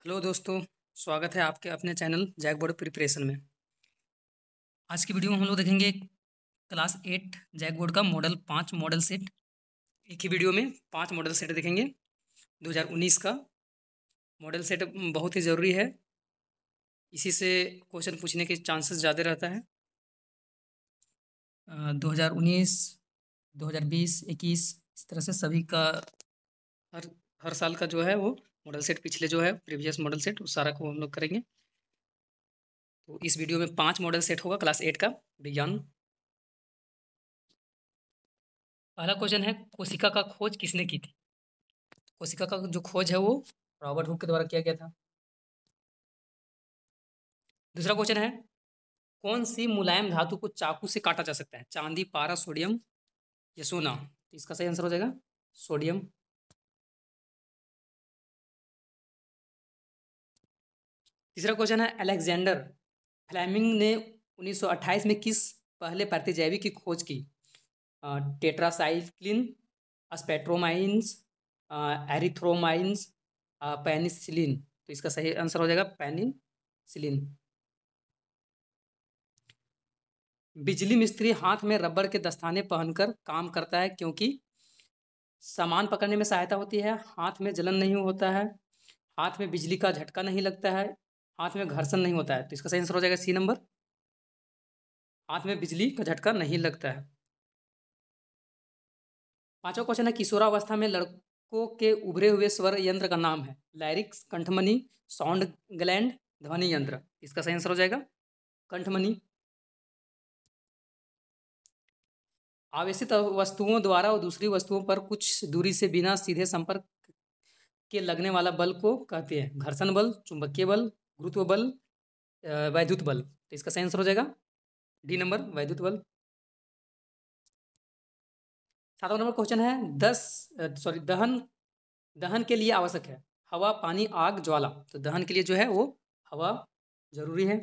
Hello दोस्तों, स्वागत है आपके अपने चैनल जैक बोर्ड प्रिपरेशन में। आज की वीडियो में हम लोग देखेंगे क्लास 8 जैक बोर्ड का मॉडल 5 मॉडल सेट। एक ही वीडियो में 5 मॉडल सेट देखेंगे। 2019 का मॉडल सेट बहुत ही ज़रूरी है, इसी से क्वेश्चन पूछने के चांसेस ज़्यादा रहता है। 2019, 2020, 21 इस तरह से सभी का हर हर साल का जो है वो मॉडल सेट, पिछले जो है प्रीवियस मॉडल सेट, उस सारा को हम लोग करेंगे। तो इस वीडियो में 5 मॉडल सेट होगा क्लास 8 का विज्ञान। पहला क्वेश्चन है, कोशिका का खोज किसने की थी? कोशिका का जो खोज है वो रॉबर्ट हुक के द्वारा किया गया था। दूसरा क्वेश्चन है, कौन सी मुलायम धातु को चाकू से काटा जा सकता है? चांदी, पारा, सोडियम या सोना? तो इसका सही आंसर हो जाएगा सोडियम। तीसरा क्वेश्चन है, अलेक्जेंडर फ्लेमिंग ने 1928 में किस पहले प्रतिजैवी की खोज की? Tetracycline, streptomycins, erythromycins, penicillin? तो इसका सही आंसर हो जाएगा पेनिसिलिन। बिजली मिस्त्री हाथ में रबर के दस्ताने पहनकर काम करता है क्योंकि सामान पकड़ने में सहायता होती है, हाथ में जलन नहीं होता है, हाथ में बिजली का झटका नहीं लगता है, हाथ में घर्षण नहीं होता है। तो इसका सही आंसर हो जाएगा सी नंबर, हाथ में बिजली का झटका नहीं लगता है। पांचवा क्वेश्चन है, किशोरावस्था में लड़कों के उभरे हुए स्वर यंत्र का नाम है? लैरिक्स, कंठमनी, साउंड ग्लैंड, ध्वनि यंत्र? इसका सही आंसर हो जाएगा कंठमनी। आवेशित वस्तुओं द्वारा और दूसरी वस्तुओं पर कुछ दूरी से बिना सीधे संपर्क के लगने वाला बल को कहते हैं? घर्षण बल, चुंबकीय बल, गुरुत्व बल, वैद्युत बल? तो इसका सही आंसर हो जाएगा डी नंबर, वैद्युत बल। सातवां नंबर क्वेश्चन है, दहन दहन के लिए आवश्यक है हवा, पानी, आग, ज्वाला? तो दहन के लिए जो है वो हवा जरूरी है।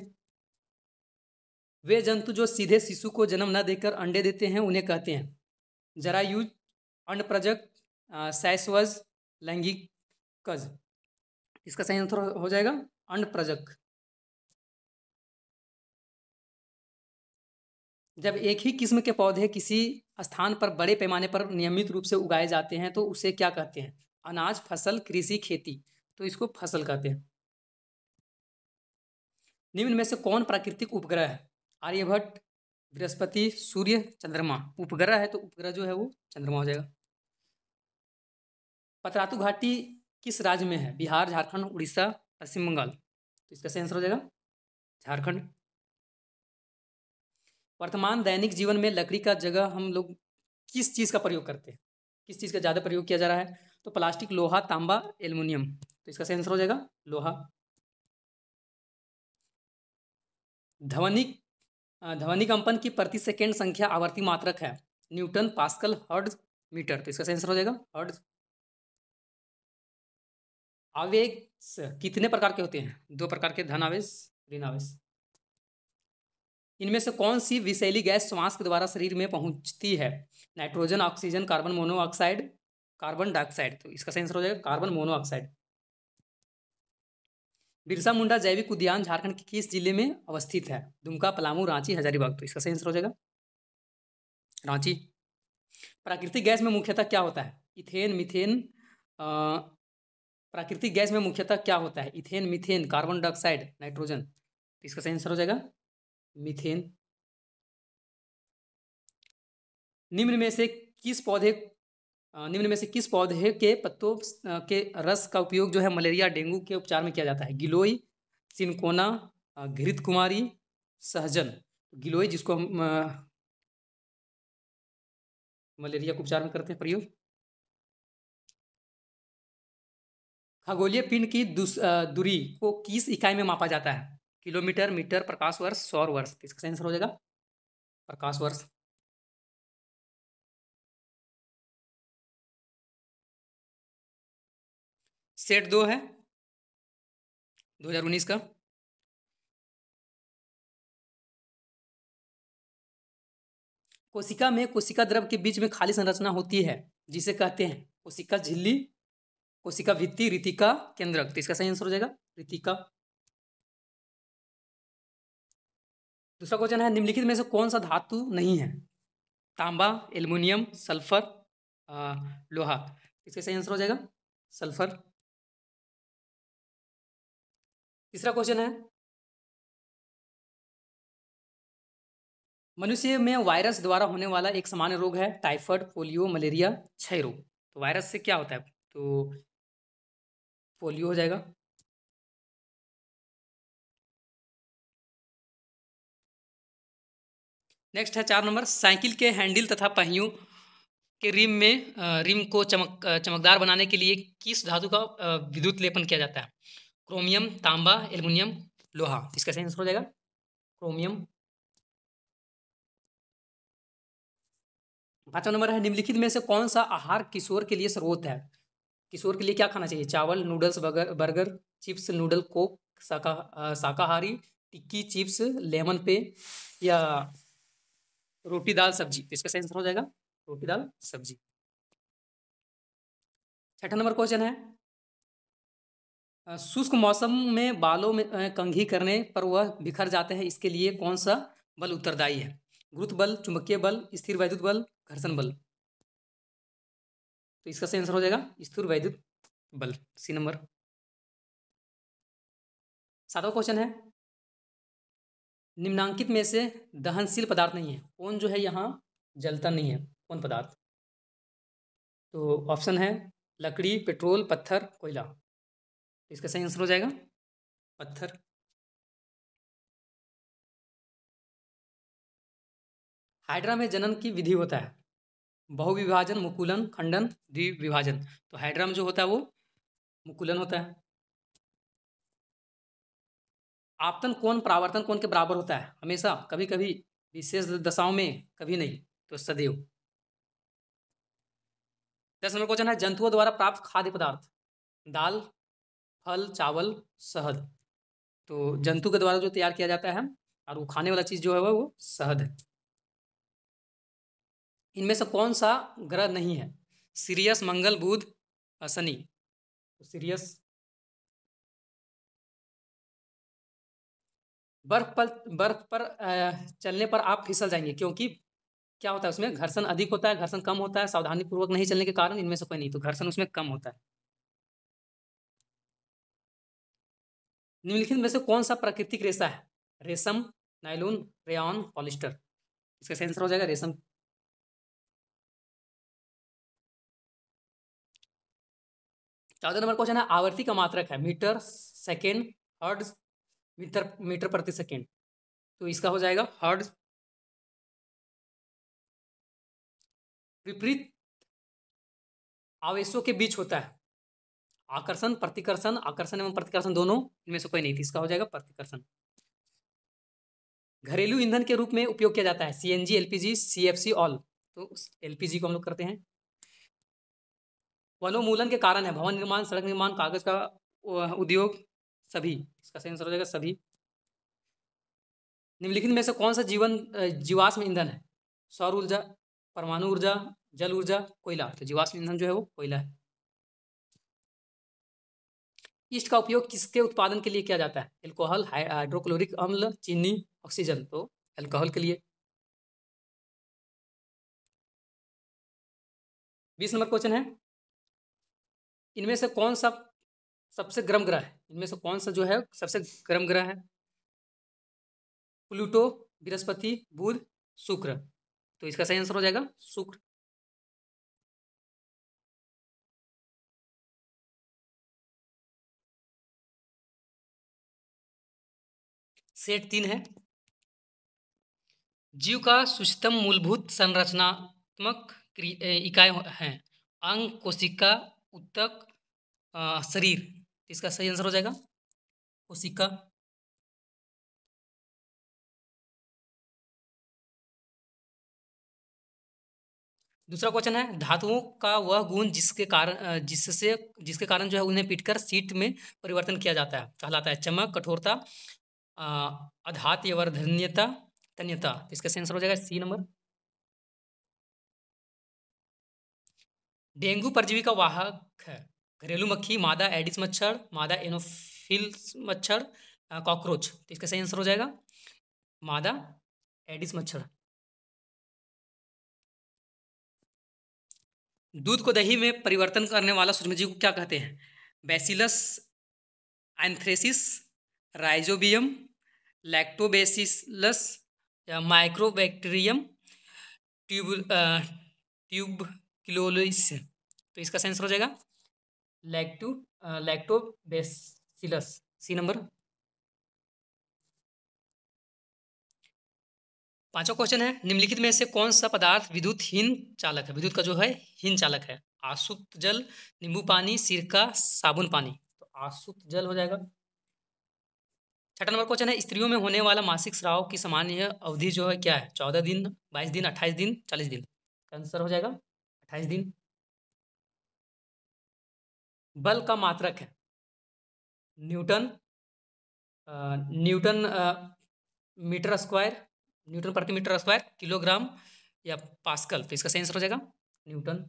वे जंतु जो सीधे शिशु को जन्म न देकर अंडे देते हैं उन्हें कहते हैं? जरायुज, अन्नप्रजक, शैशवज, लैंगिकज? इसका सही आंसर हो जाएगा अन्नप्रजक। जब एक ही किस्म के पौधे किसी स्थान पर बड़े पैमाने पर नियमित रूप से उगाए जाते हैं तो उसे क्या कहते हैं? अनाज, फसल, कृषि, खेती? तो इसको फसल कहते हैं। निम्न में से कौन प्राकृतिक उपग्रह है? आर्यभट्ट, बृहस्पति, सूर्य, चंद्रमा? उपग्रह है तो उपग्रह जो है वो चंद्रमा हो जाएगा। पतरातू घाटी किस राज्य में है? बिहार, झारखंड, उड़ीसा, पश्चिम बंगाल? तो इसका सही आंसर हो जाएगा झारखंड। वर्तमान दैनिक जीवन में लकड़ी का जगह हम लोग किस चीज़ का प्रयोग करते हैं? किस चीज़ का ज़्यादा प्रयोग किया जा रहा है? तो प्लास्टिक, लोहा, तांबा, एल्युमिनियम? तो इसका सही आंसर हो जाएगा लोहा। ध्वनि ध्वनि कंपन की प्रति सेकेंड संख्या आवर्ती मात्रक है? Newton, pascal, hertz, metre? तो इसका सही आंसर हो जाएगा हर्ट्ज। आवेश कितने प्रकार के होते हैं? 2 प्रकार के, धन आवेश, ऋण आवेश। इनमें से कौन सी विषैली गैस श्वास के द्वारा शरीर में पहुंचती है? Nitrogen, oxygen, carbon monoxide, carbon dioxide? तो इसका सही आंसर हो जाएगा कार्बन मोनोऑक्साइड। बिरसा मुंडा जैविक उद्यान झारखंड के किस जिले में अवस्थित है? दुमका, पलामू, रांची, हजारीबाग? तो इसका सही आंसर हो जाएगा रांची। प्राकृतिक गैस में मुख्यतः क्या होता है? Ethane, methane. प्राकृतिक गैस में मुख्यतः क्या होता है? Ethane, methane, carbon dioxide, nitrogen? तो इसका सही आंसर हो जाएगा मीथेन। निम्न में से किस पौधे निम्न में से किस पौधे के पत्तों के रस का उपयोग जो है मलेरिया, डेंगू के उपचार में किया जाता है? गिलोय, सिनकोना, घृत कुमारी, सहजन? गिलोय जिसको हम मलेरिया के उपचार में करते हैं प्रयोग। खगोलीय पिंड की दूरी को किस इकाई में मापा जाता है? किलोमीटर, मीटर, प्रकाश वर्ष, सौर वर्ष? इसका आंसर हो जाएगा प्रकाश वर्ष। सेट 2 है 2019 का। कोशिका में कोशिका द्रव के बीच में खाली संरचना होती है जिसे कहते हैं? कोशिका झिल्ली, कोशिका भित्ति, रितिका, केंद्रक। तो इसका सही आंसर हो जाएगा रितिका। दूसरा क्वेश्चन है, निम्नलिखित में से कौन सा धातु नहीं है? तांबा, एल्युमिनियम, सल्फर, लोहा। इसका सही आंसर हो जाएगा सल्फर। तीसरा क्वेश्चन है, मनुष्य में वायरस द्वारा होने वाला एक सामान्य रोग है टाइफाइड, पोलियो, मलेरिया, क्षय रोग। तो वायरस से क्या होता है? तो पोलियो हो जाएगा। नेक्स्ट है 4 नंबर, साइकिल के हैंडल तथा पहियों के रिम को चमकदार बनाने के लिए किस धातु का विद्युत लेपन किया जाता है? क्रोमियम, तांबा, एल्युमिनियम, लोहा। इसका सही आंसर हो जाएगा क्रोमियम। 5वां नंबर है, निम्नलिखित में से कौन सा आहार किशोर के लिए सर्वोत्तम है? किशोर के लिए क्या खाना चाहिए? चावल, noodles, burger, chips, noodle, Coke, शाकाहारी, टिक्की, चिप्स, लेमन पे, या रोटी दाल सब्जी। तो इसका सही आंसर हो जाएगा रोटी दाल सब्जी। 6वां नंबर क्वेश्चन है, शुष्क मौसम में बालों में कंघी करने पर वह बिखर जाते हैं, इसके लिए कौन सा बल उत्तरदायी है? गुरुत्व बल, चुंबकीय बल, स्थिर वैद्युत बल, घर्षण बल। तो इसका सही आंसर हो जाएगा स्थिर वैद्युत बल, सी नंबर। 7वां क्वेश्चन है, निम्नांकित में से दहनशील पदार्थ नहीं है, कौन जो है यहाँ जलता नहीं है, कौन पदार्थ? तो ऑप्शन है लकड़ी, पेट्रोल, पत्थर, कोयला। इसका सही आंसर हो जाएगा पत्थर। हाइड्रा में जनन की विधि होता है बहुविभाजन, मुकुलन, खंडन, द्विविभाजन। तो हाइड्रा में जो होता है वो मुकुलन होता है। आपतन कोण परावर्तन कोण के बराबर होता है हमेशा, कभी कभी, विशेष दशाओं में, कभी नहीं। तो सदैव। 10 नंबर क्वेश्चन है, जंतुओं द्वारा प्राप्त खाद्य पदार्थ? दाल, फल, चावल, शहद। तो जंतु के द्वारा जो तैयार किया जाता है और वो खाने वाला चीज जो है वो शहद है। इनमें से कौन सा ग्रह नहीं है? सीरियस, मंगल, बुध, शनि। तो सीरियस। बर्फ पर चलने पर आप फिसल जाएंगे, क्योंकि क्या होता है उसमें घर्षण अधिक होता है, घर्षण कम होता है, सावधानी पूर्वक नहीं चलने के कारण इनमें से कोई नहीं। तो घर्षण उसमें कम होता है। निम्नलिखित में से कौन सा प्राकृतिक रेशा है? रेशम, नायलॉन, रेयॉन, पॉलिस्टर। इसका आंसर हो जाएगा रेशम। चौदह नंबर क्वेश्चन है, आवर्ती का मात्रक है metre, second, hertz, metre metre प्रति सेकेंड। तो इसका हो जाएगा हर्ट्ज। विपरीत आवेशों के बीच होता है आकर्षण, प्रतिकर्षण, आकर्षण एवं प्रतिकर्षण दोनों, इनमें से कोई नहीं थी। इसका हो जाएगा प्रतिकर्षण। घरेलू ईंधन के रूप में उपयोग किया जाता है सीएनजी, एलपीजी, सीएफसी, ऑल। तो एलपीजी को हम लोग करते हैं। वनोन्मूलन के कारण है भवन निर्माण, सड़क निर्माण, कागज का उद्योग, सभी। इसका सही आंसर हो जाएगा सभी। निम्नलिखित में से कौन सा जीवाश्म ईंधन है? सौर ऊर्जा, परमाणु ऊर्जा, जल ऊर्जा, कोयला। तो जीवाश्म ईंधन जो है वो कोयला है। ईस्ट का उपयोग किसके उत्पादन के लिए किया जाता है? एल्कोहल, हाइड्रोक्लोरिक अम्ल, चीनी, ऑक्सीजन। तो एल्कोहल के लिए। 20 नंबर क्वेश्चन है, इनमें से कौन सा सबसे गर्म ग्रह है? इनमें से कौन सा जो है सबसे गर्म ग्रह है? प्लूटो, बृहस्पति, बुध, शुक्र। तो इसका सही आंसर हो जाएगा शुक्र। सेट 3 है, जीव का सूक्ष्मतम मूलभूत संरचनात्मक इकाई हैं अंग, कोशिका, ऊतक, शरीर। इसका सही आंसर हो जाएगा कोशिका। दूसरा क्वेश्चन है, धातुओं का वह गुण जिसके कारण जो है उन्हें पीटकर सीट में परिवर्तन किया जाता है कहलाता है चमक, कठोरता, अधात्यवर्धन्यता, तन्यता। इसका सही आंसर हो जाएगा सी नंबर। डेंगू परजीवी का वाहक है घरेलू मक्खी, मादा एडिस मच्छर, मादा एनोफिल्स मच्छर, कॉकरोच। तो इसका सही आंसर हो जाएगा मादा एडिस मच्छर। दूध को दही में परिवर्तन करने वाला सूक्ष्मजीव को क्या कहते हैं? बैसिलस एंथ्रेसिस, राइजोबियम, लैक्टोबैसिलस या माइक्रोबैक्टीरियम ट्यूबक्युलोसिस। तो इसका सही आंसर हो जाएगा लैक्टो लैक्टोबैसिलस, सी नंबर। पांचवा क्वेश्चन है, निम्नलिखित में से कौन सा पदार्थ विद्युत हीन चालक है? विद्युत का जो है हीन चालक है। आसुत जल, नींबू पानी, सिरका, साबुन पानी। तो आसुत जल हो जाएगा। छठा नंबर क्वेश्चन है, स्त्रियों में होने वाला मासिक स्राव की सामान्य अवधि जो है क्या है? 14 दिन, 22 दिन, 28 दिन, 40 दिन। आंसर हो जाएगा 28 दिन। बल का मात्रक है newton, newton metre square, newton प्रति मीटर स्क्वायर, किलोग्राम या पास्कल। तो इसका सही आंसर हो जाएगा न्यूटन।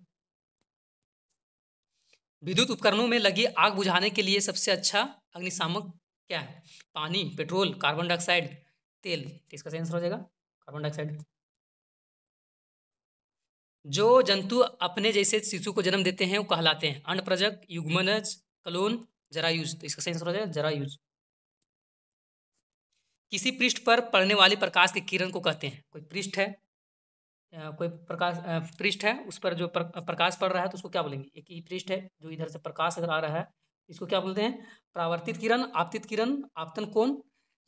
विद्युत उपकरणों में लगी आग बुझाने के लिए सबसे अच्छा अग्निशामक क्या है? पानी, पेट्रोल, कार्बन डाइऑक्साइड, तेल। तो इसका सही आंसर हो जाएगा कार्बन डाइऑक्साइड। जो जंतु अपने जैसे शिशु को जन्म देते हैं वो कहलाते हैं? अण्डप्रजक, युग्मनज, क्लोन, जरायुज। तो इसका सही आंसर हो जाएगा जरायुज। किसी पृष्ठ पर पड़ने वाली प्रकाश की किरण को कहते हैं? कोई पृष्ठ है, कोई प्रकाश पृष्ठ है, उस पर जो प्रकाश पड़ रहा है तो उसको क्या बोलेंगे? एक ही पृष्ठ है जो इधर से प्रकाश अगर आ रहा है, इसको क्या बोलते हैं? परावर्तित किरण, आपतित किरण, आपतन कोण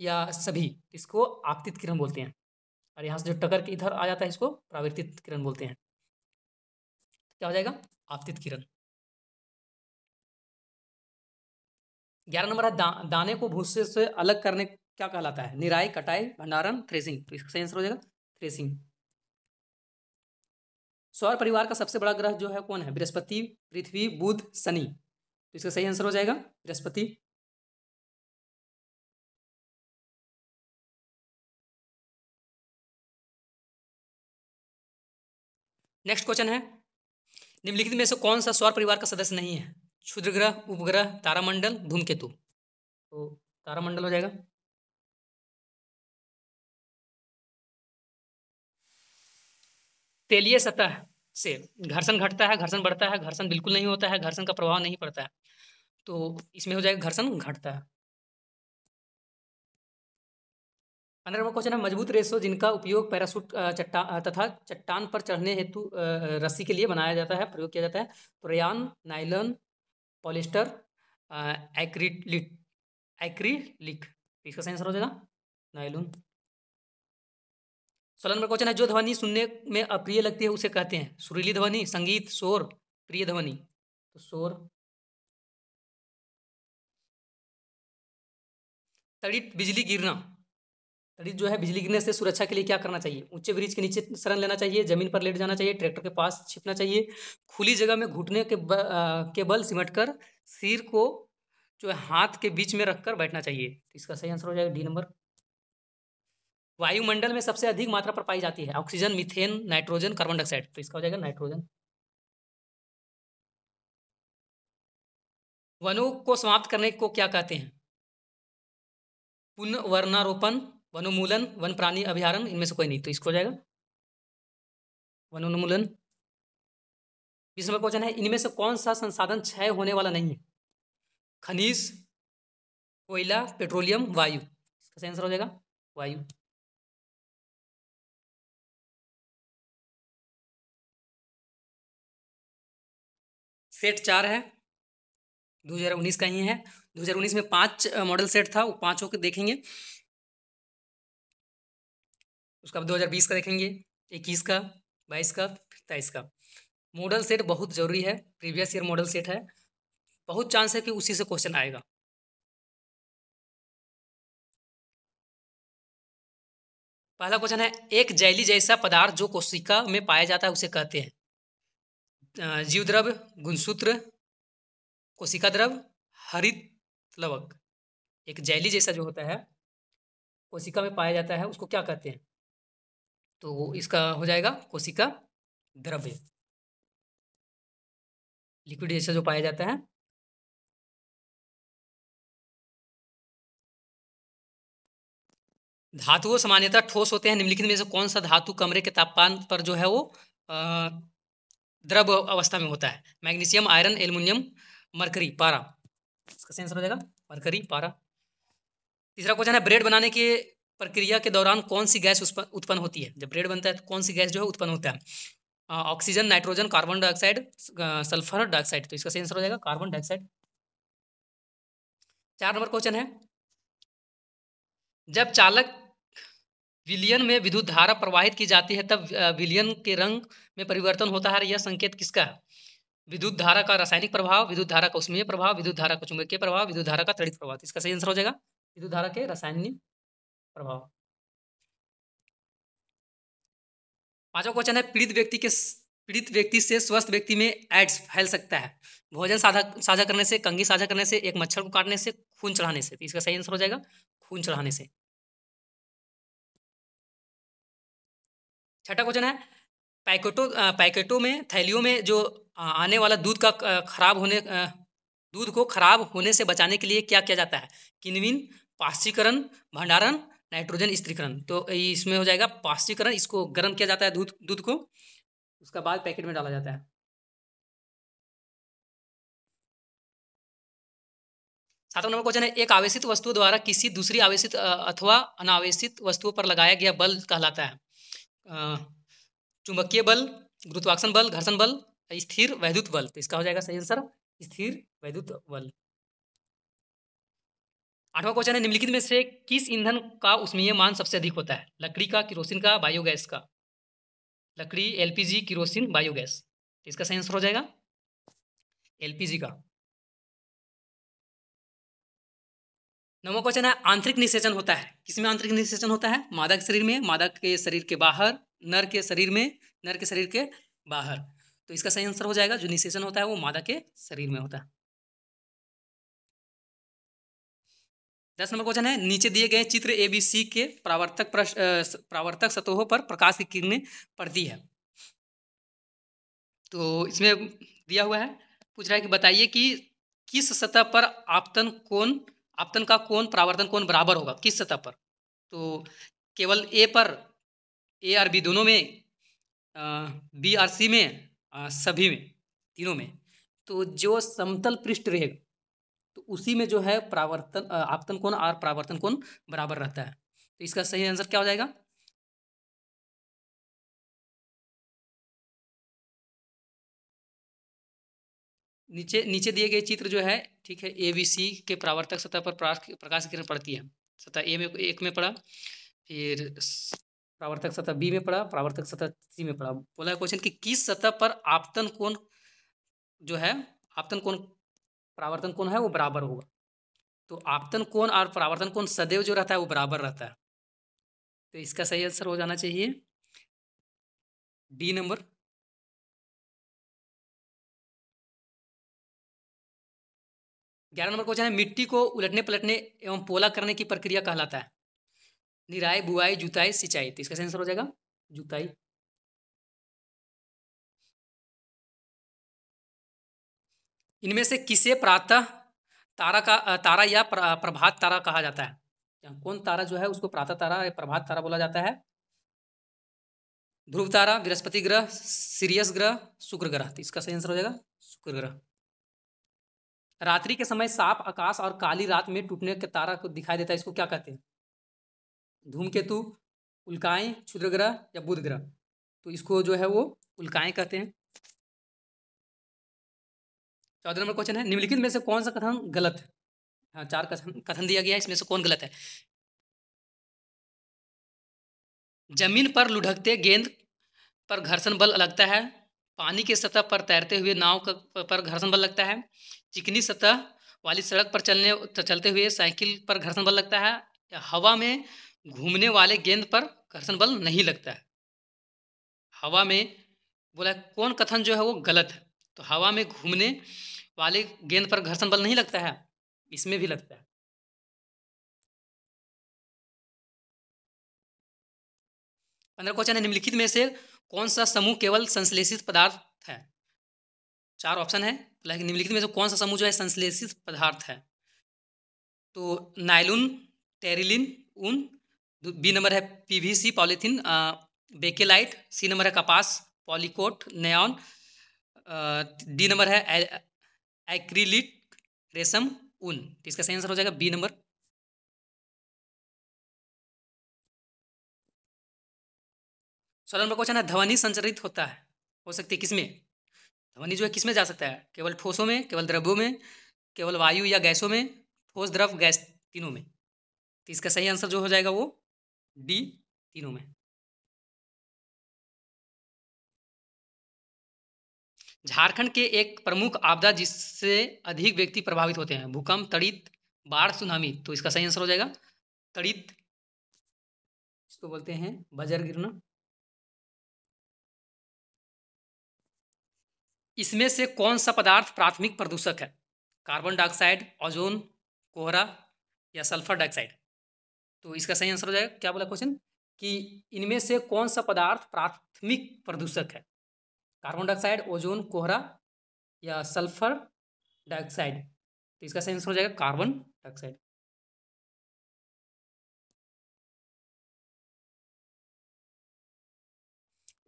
या सभी। इसको आपतित किरण बोलते हैं। और यहाँ से जो टकर के इधर आ जाता है इसको परावर्तित किरण बोलते हैं। क्या हो जाएगा? आपतित किरण। 11 नंबर है, दाने को भूसे से अलग करने क्या कहलाता है? निराई, कटाई, भंडारण, थ्रेसिंग। तो इसका सही आंसर हो जाएगा थ्रेसिंग। सौर परिवार का सबसे बड़ा ग्रह जो है कौन है? बृहस्पति, पृथ्वी, बुध, शनि। तो इसका सही आंसर हो जाएगा बृहस्पति। नेक्स्ट क्वेश्चन है, निम्नलिखित में से कौन सा सौर परिवार का सदस्य नहीं है? क्षुद्र ग्रह, उपग्रह, तारामंडल, धूमकेतु। तो तारामंडल हो जाएगा। तेलीय सतह से घर्षण घटता है, घर्षण बढ़ता है, घर्षण बिल्कुल नहीं होता है, घर्षण का प्रभाव नहीं पड़ता है। तो इसमें हो जाएगा घर्षण घटता है। 15वां क्वेश्चन है, मजबूत रेशो जिनका उपयोग पैराशूट तथा चट्टान पर चढ़ने हेतु रस्सी के लिए बनाया जाता है, प्रयोग किया जाता है? तो rayon, nylon, polyester, acrylic. Acrylic. इसका सही आंसर हो जाएगा नायलॉन। 16 नंबर क्वेश्चन है, जो ध्वनि सुनने में अप्रिय लगती है उसे कहते हैं? सुरीली ध्वनि, संगीत, शोर, प्रिय ध्वनि। तो शोर। तड़ित बिजली गिरना, तड़ित जो है बिजली गिरने से सुरक्षा के लिए क्या करना चाहिए? ऊंचे ब्रिज के नीचे शरण लेना चाहिए, जमीन पर लेट जाना चाहिए, ट्रैक्टर के पास छिपना चाहिए, खुली जगह में घुटने के बल सिमट कर सिर को जो है हाथ के बीच में रखकर बैठना चाहिए। तो इसका सही आंसर हो जाएगा डी नंबर। वायुमंडल में सबसे अधिक मात्रा पर पाई जाती है? Oxygen, methane, nitrogen, carbon dioxide. तो इसका हो जाएगा नाइट्रोजन। वनों को समाप्त करने को क्या कहते हैं? पुनर्वनारोपण, वनोन्मूलन, वन प्राणी अभ्यारण्य, इनमें से कोई नहीं। तो इसको हो जाएगा वनोन्मूलन। 20 नंबर क्वेश्चन है, इनमें से कौन सा संसाधन क्षय होने वाला नहीं है? खनिज, कोयला, पेट्रोलियम, वायु। इसका सही आंसर हो जाएगा वायु। सेट 4 है, 2019 का ही है। 2019 में 5 मॉडल सेट था, वो पांचों के देखेंगे। उसका 2020 का देखेंगे, 21 का, 22 का, 23 का। मॉडल सेट बहुत जरूरी है, प्रीवियस ईयर मॉडल सेट है, बहुत चांस है कि उसी से क्वेश्चन आएगा। पहला क्वेश्चन है, एक जेली जैसा पदार्थ जो कोशिका में पाया जाता है उसे कहते हैं? जीव द्रव्य, गुणसूत्र, कोशिका द्रव, हरित लवक। एक जेली जैसा जो होता है कोशिका में पाया जाता है उसको क्या कहते हैं? तो इसका हो जाएगा कोशिका द्रव्य, लिक्विड जैसा जो पाया जाता है धातुओं सामान्यतः ठोस होते हैं। निम्नलिखित में से कौन सा धातु कमरे के तापमान पर जो है वो द्रव अवस्था में होता है? मैग्नीशियम, आयरन, एल्युमिनियम, मरकरी, पारा। इसका सही आंसर हो जाएगा मरकरी, पारा। तीसरा क्वेश्चन है, ब्रेड बनाने के प्रक्रिया के दौरान कौन सी गैस उत्पन्न होती है? जब ब्रेड बनता है तो कौन सी गैस जो है उत्पन्न होता है? Oxygen, nitrogen, carbon dioxide, sulphur dioxide. तो इसका सही आंसर हो जाएगा कार्बन डाइऑक्साइड। 4 नंबर क्वेश्चन है, जब चालक विलयन में विद्युत धारा प्रवाहित की जाती है तब विलयन के रंग में परिवर्तन होता है। यह संकेत किसका है? विद्युत धारा का रासायनिक प्रभाव, विद्युत धारा का ऊष्मीय प्रभाव, विद्युत धारा का चुंबकीय प्रभाव, विद्युत धारा का तड़ित प्रभाव। तो इसका सही आंसर हो जाएगा विद्युत धारा के रासायनिक प्रभाव। 5वां क्वेश्चन है, पीड़ित व्यक्ति से स्वस्थ व्यक्ति में एड्स फैल सकता है? भोजन साझा करने से, कंघी साझा करने से, एक मच्छर को काटने से, खून चढ़ाने से। तो इसका सही आंसर हो जाएगा खून चढ़ाने से। 6ठा क्वेश्चन है, पैकेटों में, थैलियों में जो आने वाला दूध को खराब होने से बचाने के लिए क्या किया जाता है? किण्वन, पाश्चीकरण, भंडारण, नाइट्रोजन स्थिरीकरण। तो इसमें हो जाएगा पाश्चीकरण। इसको गर्म किया जाता है दूध को, उसके बाद पैकेट में डाला जाता है। 7वां नंबर क्वेश्चन है, एक आवेशित वस्तु द्वारा किसी दूसरी आवेशित अथवा अनावेशित वस्तुओं पर लगाया गया बल कहलाता है? अ, चुंबकीय बल, गुरुत्वाकर्षण बल, घर्षण बल, स्थिर वैद्युत बल। तो इसका हो जाएगा सही आंसर स्थिर वैद्युत बल। 8वां क्वेश्चन है, निम्नलिखित में से किस ईंधन का ऊष्मीय मान सबसे अधिक होता है? लकड़ी का, किरोसिन का, बायोगैस का। लकड़ी, एलपीजी, किरोसिन, बायोगैस। तो इसका सही आंसर हो जाएगा एलपीजी का। 9वां क्वेश्चन है, आंतरिक निषेचन होता है किसमें? आंतरिक निषेचन होता है मादा के शरीर में, मादा के शरीर के बाहर, नर के शरीर में, नर के शरीर के बाहर। तो इसका सही आंसर हो जाएगा जो निषेचन होता है वो मादा के शरीर में होता है। 10 नंबर क्वेश्चन है, नीचे दिए गए चित्र एबीसी के परावर्तक सतहों पर प्रकाश की किरणें पड़ती है। तो इसमें दिया हुआ है, पूछ रहा है कि बताइए कि किस सतह पर आपतन का कोण परावर्तन कोण बराबर होगा? किस सतह पर? तो केवल ए पर, ए और बी दोनों में, बी और सी में, सभी में, तीनों में। तो जो समतल पृष्ठ रहेगा तो उसी में जो है आपतन कोण और परावर्तन कोण बराबर रहता है। तो इसका सही आंसर क्या हो जाएगा? नीचे नीचे दिए गए चित्र जो है, ठीक है, ए बी सी के परावर्तक सतह पर प्रकाश की किरण पड़ती है। सतह ए में एक में पड़ा, फिर परावर्तक सतह बी में पड़ा, परावर्तक सतह सी में पड़ा। बोला है क्वेश्चन कि किस सतह पर आपतन कोण जो है, आपतन कोण परावर्तन कोण है वो बराबर होगा? तो आपतन कोण और परावर्तन कोण सदैव जो रहता है वो बराबर रहता है। तो इसका सही आंसर हो जाना चाहिए डी नंबर। 11 नंबर क्वेश्चन है, मिट्टी को उलटने पलटने एवं पोला करने की प्रक्रिया कहलाता है? निराई, बुआई, जुताई, सिंचाई। तो इसका सही आंसर हो जाएगा जुताई। इनमें से किसे प्रातः तारा या प्रभात तारा कहा जाता है? कौन तारा जो है उसको प्रातः तारा या प्रभात तारा बोला जाता है? ध्रुव तारा, बृहस्पति ग्रह, सीरियस ग्रह, शुक्र ग्रह। तो इसका सही आंसर हो जाएगा शुक्र ग्रह। रात्रि के समय साफ आकाश और काली रात में टूटने के तारा को दिखाई देता है, इसको क्या कहते हैं? धूमकेतु, उल्काएं, क्षुद्र ग्रह या बुध ग्रह। तो इसको जो है वो उल्काएं कहते हैं। 14 नंबर क्वेश्चन है, निम्नलिखित में से कौन सा कथन गलत है? हाँ, 4 कथन दिया गया है, इसमें से कौन गलत है? जमीन पर लुढ़कते गेंद पर घर्षण बल लगता है, पानी की सतह पर तैरते हुए पर घर्षण बल लगता है, चिकनी सतह वाली सड़क पर चलते हुए साइकिल पर घर्षण बल लगता है, या हवा में घूमने वाले गेंद पर घर्षण बल नहीं लगता है? हवा में, बोला कौन कथन जो है वो गलत है? तो हवा में घूमने वाले गेंद पर घर्षण बल नहीं लगता है, इसमें भी लगता है। 15 क्वेश्चन है, निम्नलिखित में से कौन सा समूह केवल संश्लेषित पदार्थ है? 4 ऑप्शन है, लेकिन निम्नलिखित में से कौन सा समूह जो है संश्लेषित पदार्थ है? तो नायलॉन, टेरिलिन, ऊन, बी नंबर है PVC polythene bakelite, C number है कपास पॉलीकोट नेऑन, डी नंबर है एक्रिलिक रेशम ऊन। तो इसका सही आंसर हो जाएगा बी नंबर। सोलह नंबर क्वेश्चन है ध्वनि संचरित होता है हो सकती है किसमें? ध्वनि जो है किसमें जा सकता है? केवल ठोसों में, केवल द्रव्यों में, केवल वायु या गैसों में, ठोस द्रव गैस, तीनों में। तो इसका सही आंसर जो हो जाएगा वो डी, तीनों में। झारखंड के एक प्रमुख आपदा जिससे अधिक व्यक्ति प्रभावित होते हैं, भूकंप, तड़ित, बाढ़, सुनामी। तो इसका सही आंसर हो जाएगा तड़ित, इसको बोलते हैं बजर गिरना। इसमें से कौन सा पदार्थ प्राथमिक प्रदूषक है? कार्बन डाइऑक्साइड, ओजोन, कोहरा या सल्फर डाइऑक्साइड। तो इसका सही आंसर हो जाएगा, क्या बोला क्वेश्चन, कि इनमें से कौन सा पदार्थ प्राथमिक प्रदूषक है? कार्बन डाइऑक्साइड, ओजोन, कोहरा या सल्फर डाइऑक्साइड। तो इसका सही आंसर हो जाएगा कार्बन डाइऑक्साइड।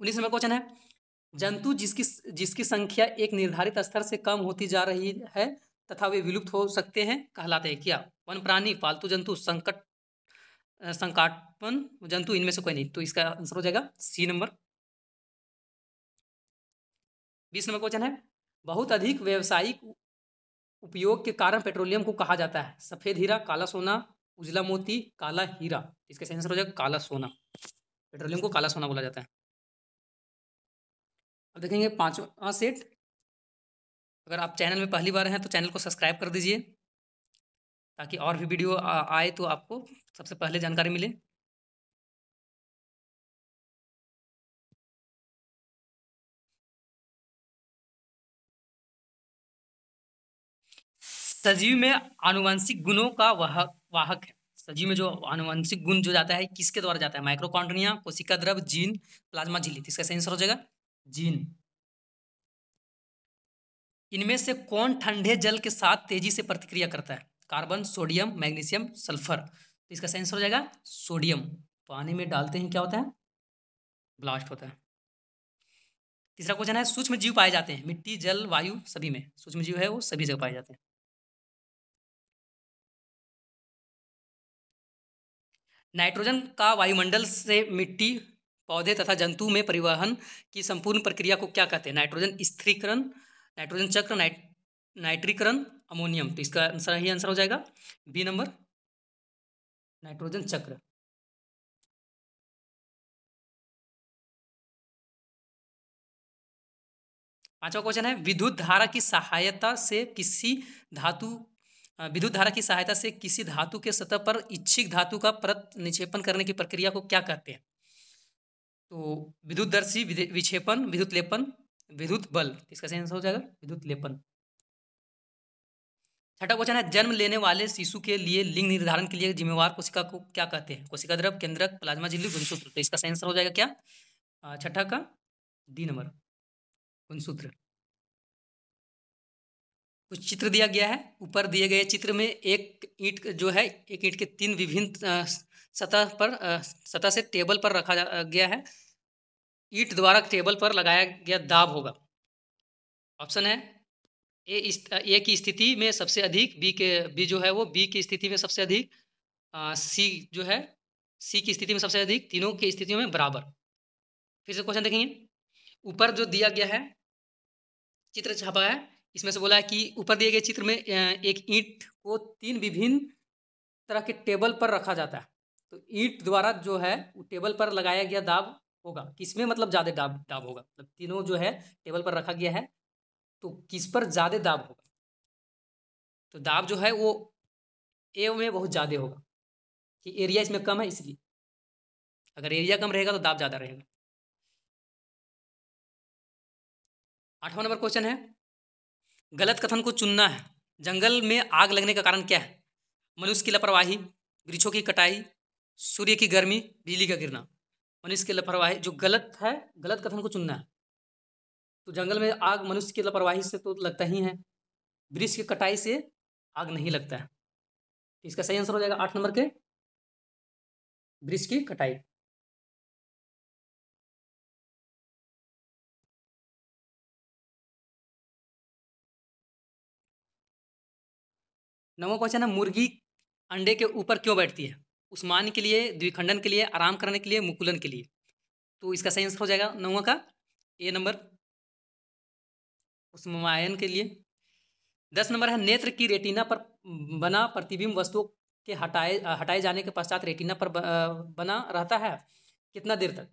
19 नंबर क्वेश्चन है जंतु जिसकी जिसकी संख्या एक निर्धारित स्तर से कम होती जा रही है तथा वे विलुप्त हो सकते हैं कहलाते हैं क्या? वन प्राणी, पालतू जंतु, संकटापन्न जंतु, इनमें से कोई नहीं। तो इसका आंसर हो जाएगा सी नंबर। 20 नंबर क्वेश्चन है बहुत अधिक व्यावसायिक उपयोग के कारण पेट्रोलियम को कहा जाता है सफेद हीरा, काला सोना, उजला मोती, काला हीरा। इसका सही आंसर हो जाएगा काला सोना। पेट्रोलियम को काला सोना बोला जाता है। अब देखेंगे पांचवा सेट। अगर आप चैनल में पहली बार हैं तो चैनल को सब्सक्राइब कर दीजिए ताकि और भी वीडियो आए तो आपको सबसे पहले जानकारी मिले। सजीव में आनुवंशिक गुणों का वाहक है। सजीव में जो आनुवंशिक गुण जो जाता है किसके द्वारा जाता है? माइक्रोकॉन्ड्रिया, कोशिका द्रव, जीन, प्लाज्मा झिल्ली। इसका सही आंसर हो जाएगा जीन। इनमें से कौन ठंडे जल के साथ तेजी से प्रतिक्रिया करता है? Carbon, sodium, magnesium, sulphur. तो इसका सही आंसर हो जाएगा सोडियम। पानी में डालते ही क्या होता है? ब्लास्ट होता है। तीसरा क्वेश्चन है सूक्ष्म जीव पाए जाते हैं मिट्टी, जल, वायु, सभी में। सूक्ष्म जीव है वो सभी जगह पाए जाते हैं। नाइट्रोजन का वायुमंडल से मिट्टी, पौधे तथा जंतु में परिवहन की संपूर्ण प्रक्रिया को क्या कहते हैं? नाइट्रोजन स्थिरीकरण, नाइट्रोजन चक्र, नाइट्रीकरण, अमोनियम। तो इसका सही आंसर हो जाएगा बी नंबर, नाइट्रोजन चक्र। पांचवा क्वेश्चन है विद्युत धारा की सहायता से किसी धातु के सतह पर इच्छित धातु का परत निक्षेपण करने की प्रक्रिया को क्या कहते हैं? तो विद्युतदर्शी, विक्षेपण, विद्युत लेपन, विद्युत बल। इसका सही आंसर हो जाएगा विद्युत लेपन। छठा क्वेश्चन है जन्म लेने वाले शिशु के लिए लिंग निर्धारण के लिए जिम्मेवार कोशिका को क्या कहते हैं? कोशिका द्रव, केंद्रक, प्लाज्मा झिल्ली, गुणसूत्र। तो इसका सही आंसर हो जाएगा क्या? छठा का डी नंबर, गुणसूत्र। कुछ चित्र दिया गया है। ऊपर दिए गए चित्र में एक ईंट जो है, एक ईंट के तीन विभिन्न सतह से टेबल पर रखा गया है। ईंट द्वारा टेबल पर लगाया गया दाब होगा। ऑप्शन है ए की स्थिति में सबसे अधिक, बी जो है वो बी की स्थिति में सबसे अधिक, सी जो है सी की स्थिति में सबसे अधिक, तीनों की स्थितियों में बराबर। फिर से क्वेश्चन देखेंगे। ऊपर जो दिया गया है चित्र छापा है, इसमें से बोला है कि ऊपर दिए गए चित्र में एक ईंट को तीन विभिन्न तरह के टेबल पर रखा जाता है। तो ईंट द्वारा जो है टेबल पर लगाया गया दाब होगा किसमें, मतलब ज़्यादा दाब होगा, मतलब तीनों जो है टेबल पर रखा गया है तो किस पर ज़्यादा दाब होगा? तो दाब जो है वो ए में बहुत ज़्यादा होगा कि एरिया इसमें कम है इसलिए। अगर एरिया कम रहेगा तो दाब ज़्यादा रहेगा। 8वां नंबर क्वेश्चन है गलत कथन को चुनना है। जंगल में आग लगने का कारण क्या है? मनुष्य की लापरवाही, वृक्षों की कटाई, सूर्य की गर्मी, बिजली का गिरना। मनुष्य की लापरवाही जो गलत है, गलत कथन को चुनना है। तो जंगल में आग मनुष्य की लापरवाही से तो लगता ही है, वृक्ष की कटाई से आग नहीं लगता है। इसका सही आंसर हो जाएगा 8 नंबर के वृक्ष की कटाई। नौवां क्वेश्चन है, मुर्गी अंडे के ऊपर क्यों बैठती है? उस्मान के लिए, द्विखंडन के लिए, आराम करने के लिए, मुकुलन के लिए। तो इसका सही आंसर हो जाएगा नौवां का ए नंबर, उस्मायन के लिए। 10 नंबर है, नेत्र की रेटिना पर बना प्रतिबिंब वस्तु के हटाए जाने के पश्चात रेटिना पर बना रहता है कितना देर तक?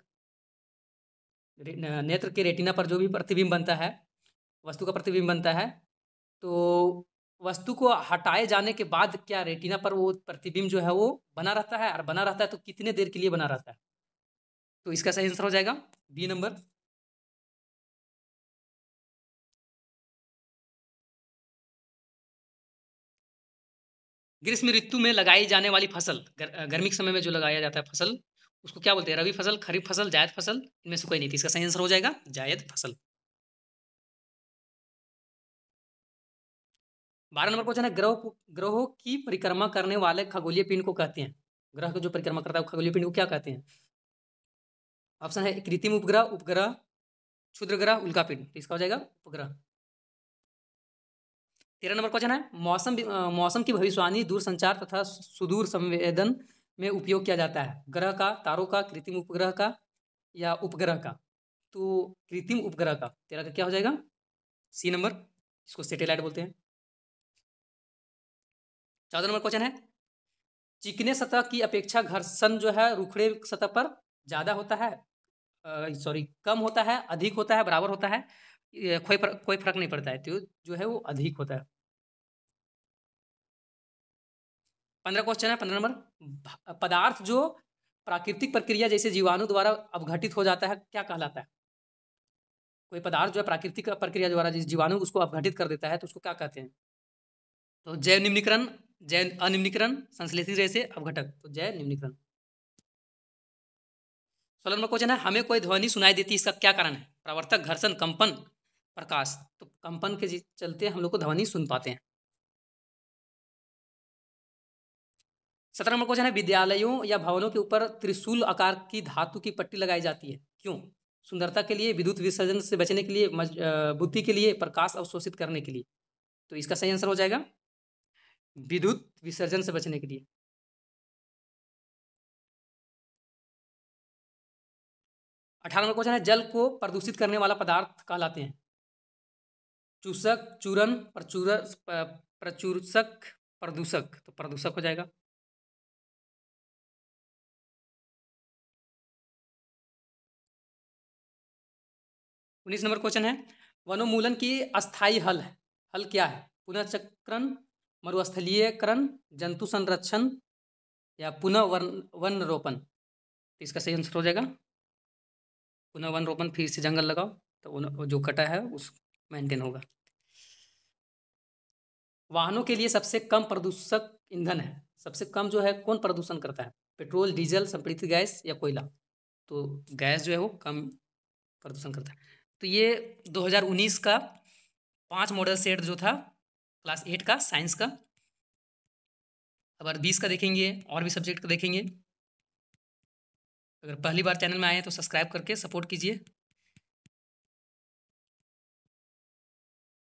नेत्र के रेटिना पर जो भी प्रतिबिंब बनता है, वस्तु का प्रतिबिंब बनता है, तो वस्तु को हटाए जाने के बाद क्या रेटिना पर वो प्रतिबिंब जो है वो बना रहता है? और बना रहता है तो कितने देर के लिए बना रहता है? तो इसका सही आंसर हो जाएगा बी नंबर। ग्रीष्म ऋतु में लगाई जाने वाली फसल, गर्मी के समय में जो लगाया जाता है फसल, उसको क्या बोलते हैं? रबी फसल, खरीफ फसल, जायद फसल, इनमें से कोई नहीं थी। इसका सही आंसर हो जाएगा जायद फसल। 12 नंबर क्वेश्चन है, ग्रहों की परिक्रमा करने वाले खगोलीय पिंड को कहते हैं? ग्रह को जो परिक्रमा करता है खगोलीय पिंड को क्या कहते हैं? ऑप्शन है कृत्रिम उपग्रह, उपग्रह, क्षुद्र ग्रह, उल्का पिंड। तो इसका हो जाएगा उपग्रह। 13 नंबर क्वेश्चन है, मौसम की भविष्यवाणी दूर संचार तथा सुदूर संवेदन में उपयोग किया जाता है? ग्रह का, तारों का, कृत्रिम उपग्रह का, या उपग्रह का? तो कृत्रिम उपग्रह का। 13 का क्या हो जाएगा? सी नंबर, इसको सैटेलाइट बोलते हैं। 14 नंबर क्वेश्चन है, चिकने सतह की अपेक्षा घर्षण जो है रुखड़े सतह पर ज्यादा होता है, सॉरी कम होता है, अधिक होता है, बराबर होता है, कोई फर्क नहीं पड़ता है, तो जो है वो अधिक होता है। 15 क्वेश्चन है, 15 नंबर, पदार्थ जो प्राकृतिक प्रक्रिया जैसे जीवाणु द्वारा अपघटित हो जाता है क्या कहलाता है? कोई पदार्थ जो है प्राकृतिक प्रक्रिया द्वारा जिस जीवाणु उसको अपघटित कर देता है तो उसको क्या कहते हैं? तो जैव निम्नीकरण, जैव अनिम्नीकरण, संश्लेषित जैसे अपघटक, तो जैव निम्नीकरण। 16 नंबर क्वेश्चन है, हमें कोई ध्वनि सुनाई देती है, इसका क्या कारण है? प्रवर्तक, घर्षण, कंपन, प्रकाश। तो कंपन के चलते हम लोग को ध्वनि सुन पाते हैं। 17 नंबर क्वेश्चन है, विद्यालयों या भवनों के ऊपर त्रिशूल आकार की धातु की पट्टी लगाई जाती है क्यों? सुंदरता के लिए, विद्युत विसर्जन से बचने के लिए, बुद्धि के लिए, प्रकाश अवशोषित करने के लिए। तो इसका सही आंसर हो जाएगा विद्युत विसर्जन से बचने के लिए। 18 नंबर क्वेश्चन है, जल को प्रदूषित करने वाला पदार्थ कहलाते हैं? चूसक, चूरन, प्रचुरसक, प्रदूषक। तो प्रदूषक हो जाएगा। 19 नंबर क्वेश्चन है, वनोन्मूलन की अस्थाई हल क्या है? पुनर्चक्रण, मरुस्थलीयकरण, जंतु संरक्षण, या पुनः वन रोपण। तो इसका सही आंसर हो जाएगा पुनः वन रोपण। फिर से जंगल लगाओ तो जो कटा है उस मेंटेन होगा। वाहनों के लिए सबसे कम प्रदूषक ईंधन है, सबसे कम जो है कौन प्रदूषण करता है? पेट्रोल, डीजल, संपीड़ित गैस, या कोयला? तो गैस जो है वो कम प्रदूषण करता है। तो ये 2019 का 5 मॉडल सेट जो था क्लास 8 का साइंस का। अगर 20 का देखेंगे और भी सब्जेक्ट का देखेंगे। अगर पहली बार चैनल में आए हैं तो सब्सक्राइब करके सपोर्ट कीजिए।